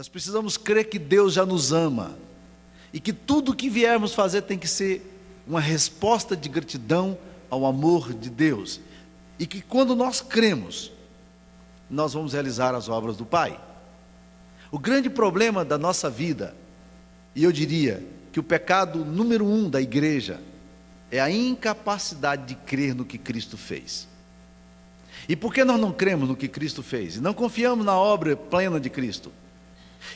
Nós precisamos crer que Deus já nos ama e que tudo o que viermos fazer tem que ser uma resposta de gratidão ao amor de Deus. E que quando nós cremos, nós vamos realizar as obras do Pai. O grande problema da nossa vida, e eu diria que o pecado número 1 da igreja, é a incapacidade de crer no que Cristo fez. E por que nós não cremos no que Cristo fez? E não confiamos na obra plena de Cristo?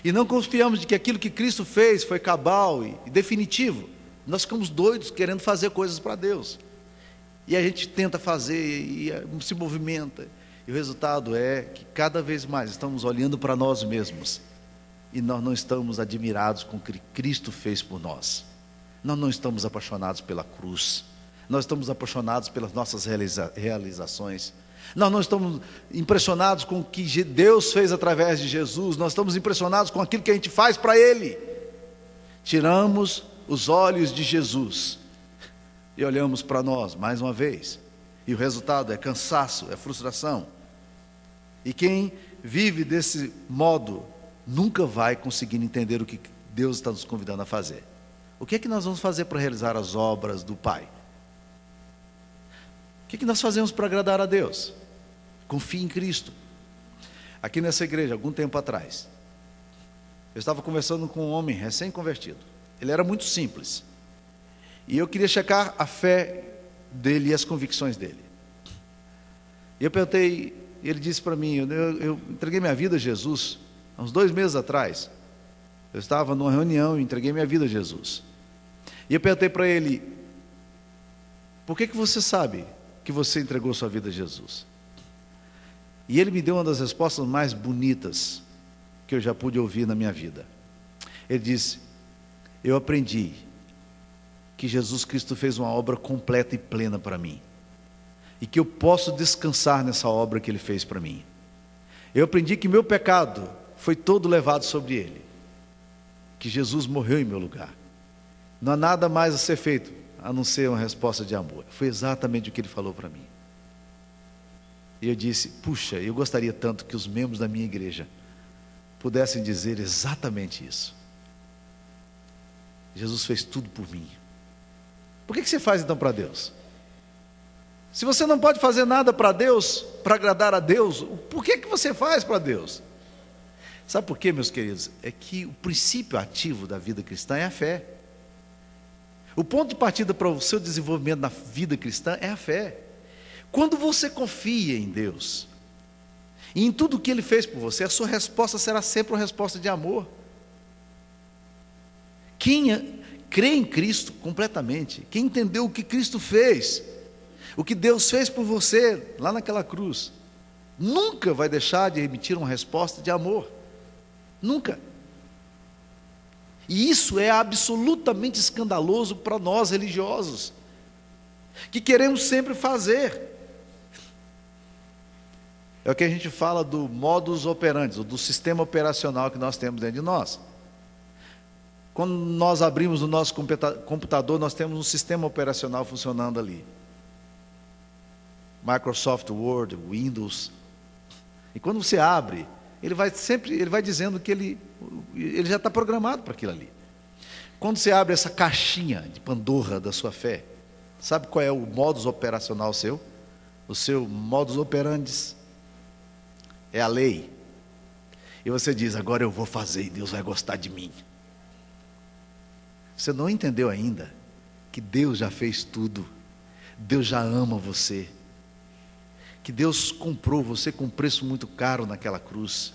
E não confiamos de que aquilo que Cristo fez foi cabal e definitivo? Nós ficamos doidos querendo fazer coisas para Deus. E a gente tenta fazer e se movimenta. E o resultado é que cada vez mais estamos olhando para nós mesmos. E nós não estamos admirados com o que Cristo fez por nós. Nós não estamos apaixonados pela cruz. Nós estamos apaixonados pelas nossas realizações. Nós não estamos impressionados com o que Deus fez através de Jesus. Nós estamos impressionados com aquilo que a gente faz para Ele. Tiramos os olhos de Jesus e olhamos para nós mais uma vez. E o resultado é cansaço, é frustração. E quem vive desse modo nunca vai conseguir entender o que Deus está nos convidando a fazer. O que é que nós vamos fazer para realizar as obras do Pai? O que é que nós fazemos para agradar a Deus? Confie em Cristo. Aqui nessa igreja, algum tempo atrás, eu estava conversando com um homem recém-convertido. Ele era muito simples. E eu queria checar a fé dele e as convicções dele. E eu perguntei, ele disse para mim, eu entreguei minha vida a Jesus há uns 2 meses atrás. Eu estava numa reunião e entreguei minha vida a Jesus. E eu perguntei para ele, por que você sabe que você entregou sua vida a Jesus? E ele me deu uma das respostas mais bonitas que eu já pude ouvir na minha vida. Ele disse, eu aprendi que Jesus Cristo fez uma obra completa e plena para mim, e que eu posso descansar nessa obra que Ele fez para mim. Eu aprendi que meu pecado foi todo levado sobre Ele, que Jesus morreu em meu lugar. Não há nada mais a ser feito a não ser uma resposta de amor. Foi exatamente o que Ele falou para mim. E eu disse, puxa, eu gostaria tanto que os membros da minha igreja pudessem dizer exatamente isso. Jesus fez tudo por mim. Por que você faz então para Deus? Se você não pode fazer nada para Deus, para agradar a Deus, por que você faz para Deus? Sabe por quê, meus queridos? É que o princípio ativo da vida cristã é a fé. O ponto de partida para o seu desenvolvimento na vida cristã é a fé. Quando você confia em Deus, e em tudo o que Ele fez por você, a sua resposta será sempre uma resposta de amor. Quem crê em Cristo completamente, quem entendeu o que Cristo fez, o que Deus fez por você lá naquela cruz, nunca vai deixar de emitir uma resposta de amor. Nunca. E isso é absolutamente escandaloso para nós religiosos, que queremos sempre fazer. É o que a gente fala do modus operandi, do sistema operacional que nós temos dentro de nós. Quando nós abrimos o nosso computador, nós temos um sistema operacional funcionando ali. Microsoft Word, Windows. E quando você abre, ele vai dizendo que ele já está programado para aquilo ali. Quando você abre essa caixinha de Pandora da sua fé, sabe qual é o modus operacional seu? O seu modus operandi é a lei. E você diz, agora eu vou fazer e Deus vai gostar de mim. Você não entendeu ainda que Deus já fez tudo. Deus já ama você. Que Deus comprou você com um preço muito caro naquela cruz.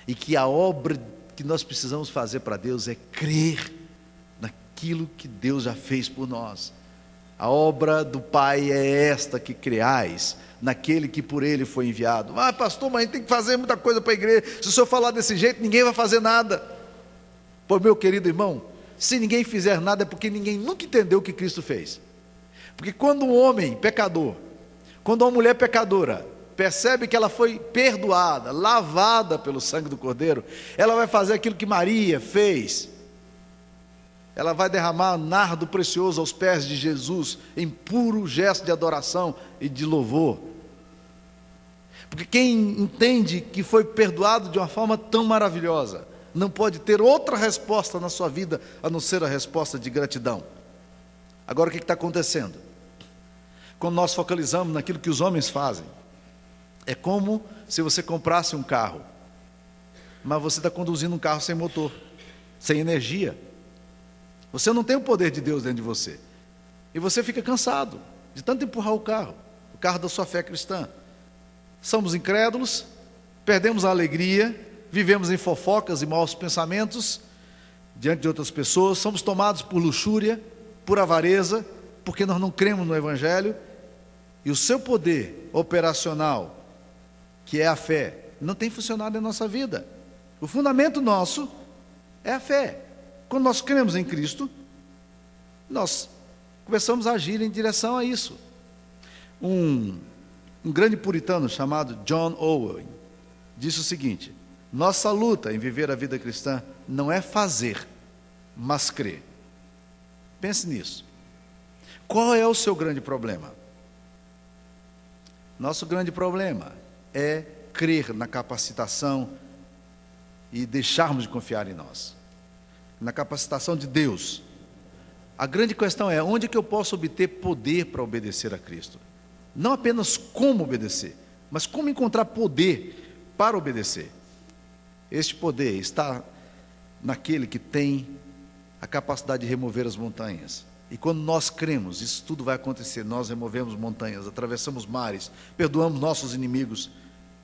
E que a obra que nós precisamos fazer para Deus é crer naquilo que Deus já fez por nós. A obra do Pai é esta, que creais naquele que por Ele foi enviado. Ah, pastor, mas a gente tem que fazer muita coisa para a igreja. Se o senhor falar desse jeito, ninguém vai fazer nada. Pô, meu querido irmão, se ninguém fizer nada é porque ninguém nunca entendeu o que Cristo fez. Porque quando um homem pecador, quando uma mulher pecadora percebe que ela foi perdoada, lavada pelo sangue do Cordeiro, ela vai fazer aquilo que Maria fez. Ela vai derramar nardo precioso aos pés de Jesus, em puro gesto de adoração e de louvor. Porque quem entende que foi perdoado de uma forma tão maravilhosa, não pode ter outra resposta na sua vida a não ser a resposta de gratidão. Agora, o que está acontecendo? Quando nós focalizamos naquilo que os homens fazem, é como se você comprasse um carro, mas você está conduzindo um carro sem motor, sem energia. Você não tem o poder de Deus dentro de você. E você fica cansado de tanto empurrar o carro da sua fé cristã. Somos incrédulos, perdemos a alegria, vivemos em fofocas e maus pensamentos diante de outras pessoas, somos tomados por luxúria, por avareza, porque nós não cremos no Evangelho, e o seu poder operacional, que é a fé, não tem funcionado em nossa vida. O fundamento nosso é a fé. Quando nós cremos em Cristo, nós começamos a agir em direção a isso. Um grande puritano chamado John Owen disse o seguinte: nossa luta em viver a vida cristã não é fazer, mas crer. Pense nisso. Qual é o seu grande problema? Nosso grande problema é crer na capacitação e deixarmos de confiar em nós, na capacitação de Deus. A grande questão é: onde é que eu posso obter poder para obedecer a Cristo? Não apenas como obedecer, mas como encontrar poder para obedecer. Este poder está naquele que tem a capacidade de remover as montanhas. E quando nós cremos, isso tudo vai acontecer. Nós removemos montanhas, atravessamos mares, perdoamos nossos inimigos,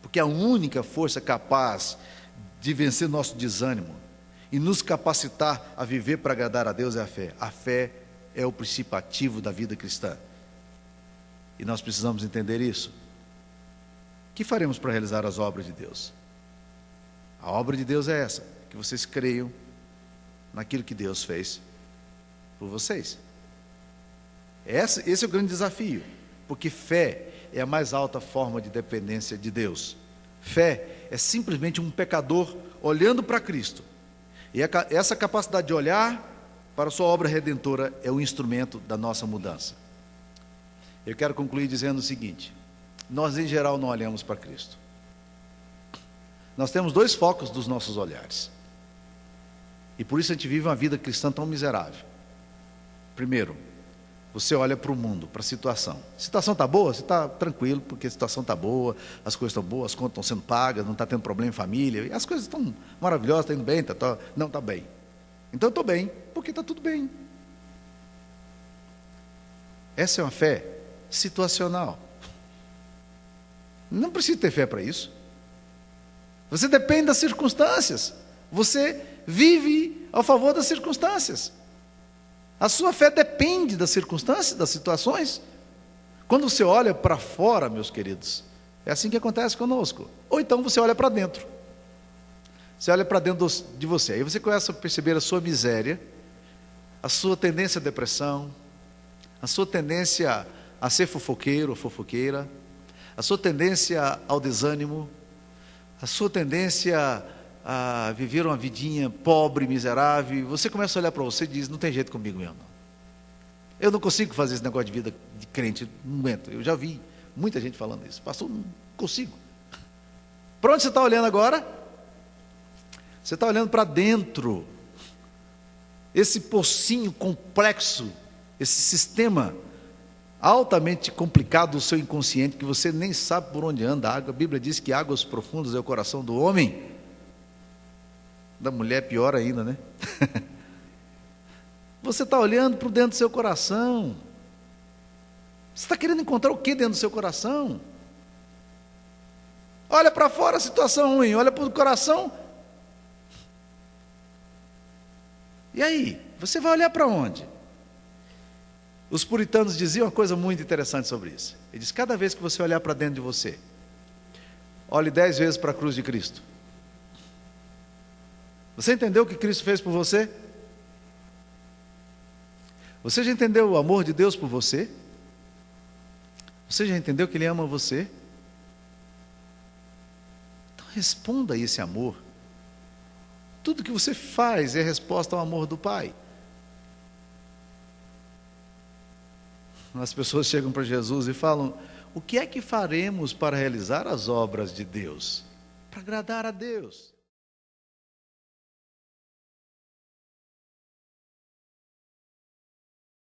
porque a única força capaz de vencer nosso desânimo e nos capacitar a viver para agradar a Deus é a fé. A fé é o princípio ativo da vida cristã. E nós precisamos entender isso. O que faremos para realizar as obras de Deus? A obra de Deus é essa: que vocês creiam naquilo que Deus fez por vocês. Esse é o grande desafio, porque fé é a mais alta forma de dependência de Deus. Fé é simplesmente um pecador olhando para Cristo. E essa capacidade de olhar para a sua obra redentora é o instrumento da nossa mudança. Eu quero concluir dizendo o seguinte: nós em geral não olhamos para Cristo. Nós temos dois focos dos nossos olhares, e por isso a gente vive uma vida cristã tão miserável. Primeiro, você olha para o mundo, para a situação. A situação está boa? Você está tranquilo, porque a situação está boa, as coisas estão boas, as contas estão sendo pagas, não está tendo problema em família, e as coisas estão maravilhosas, está indo bem, não está bem. Então eu estou bem, porque está tudo bem. Essa é uma fé situacional. Não precisa ter fé para isso. Você depende das circunstâncias. Você vive ao favor das circunstâncias. A sua fé depende das circunstâncias, das situações. Quando você olha para fora, meus queridos, é assim que acontece conosco. Ou então você olha para dentro. Você olha para dentro de você. Aí você começa a perceber a sua miséria, a sua tendência à depressão, a sua tendência a ser fofoqueiro ou fofoqueira, a sua tendência ao desânimo, a sua tendência a viver uma vidinha pobre, miserável. E você começa a olhar para você e diz: não tem jeito comigo mesmo, não. Eu não consigo fazer esse negócio de vida de crente, não aguento. Eu já vi muita gente falando isso: pastor, não consigo. Para onde você está olhando agora? Você está olhando para dentro. Esse pocinho complexo, esse sistema altamente complicado do seu inconsciente, que você nem sabe por onde anda. A Bíblia diz que águas profundas é o coração do homem. Da mulher pior ainda, né? Você está olhando para dentro do seu coração. Você está querendo encontrar o que dentro do seu coração? Olha para fora, a situação ruim. Olha para o coração. E aí? Você vai olhar para onde? Os puritanos diziam uma coisa muito interessante sobre isso. Ele diz: cada vez que você olhar para dentro de você, olhe 10 vezes para a cruz de Cristo. Você entendeu o que Cristo fez por você? Você já entendeu o amor de Deus por você? Você já entendeu que Ele ama você? Então responda a esse amor. Tudo que você faz é resposta ao amor do Pai. As pessoas chegam para Jesus e falam: o que é que faremos para realizar as obras de Deus? Para agradar a Deus.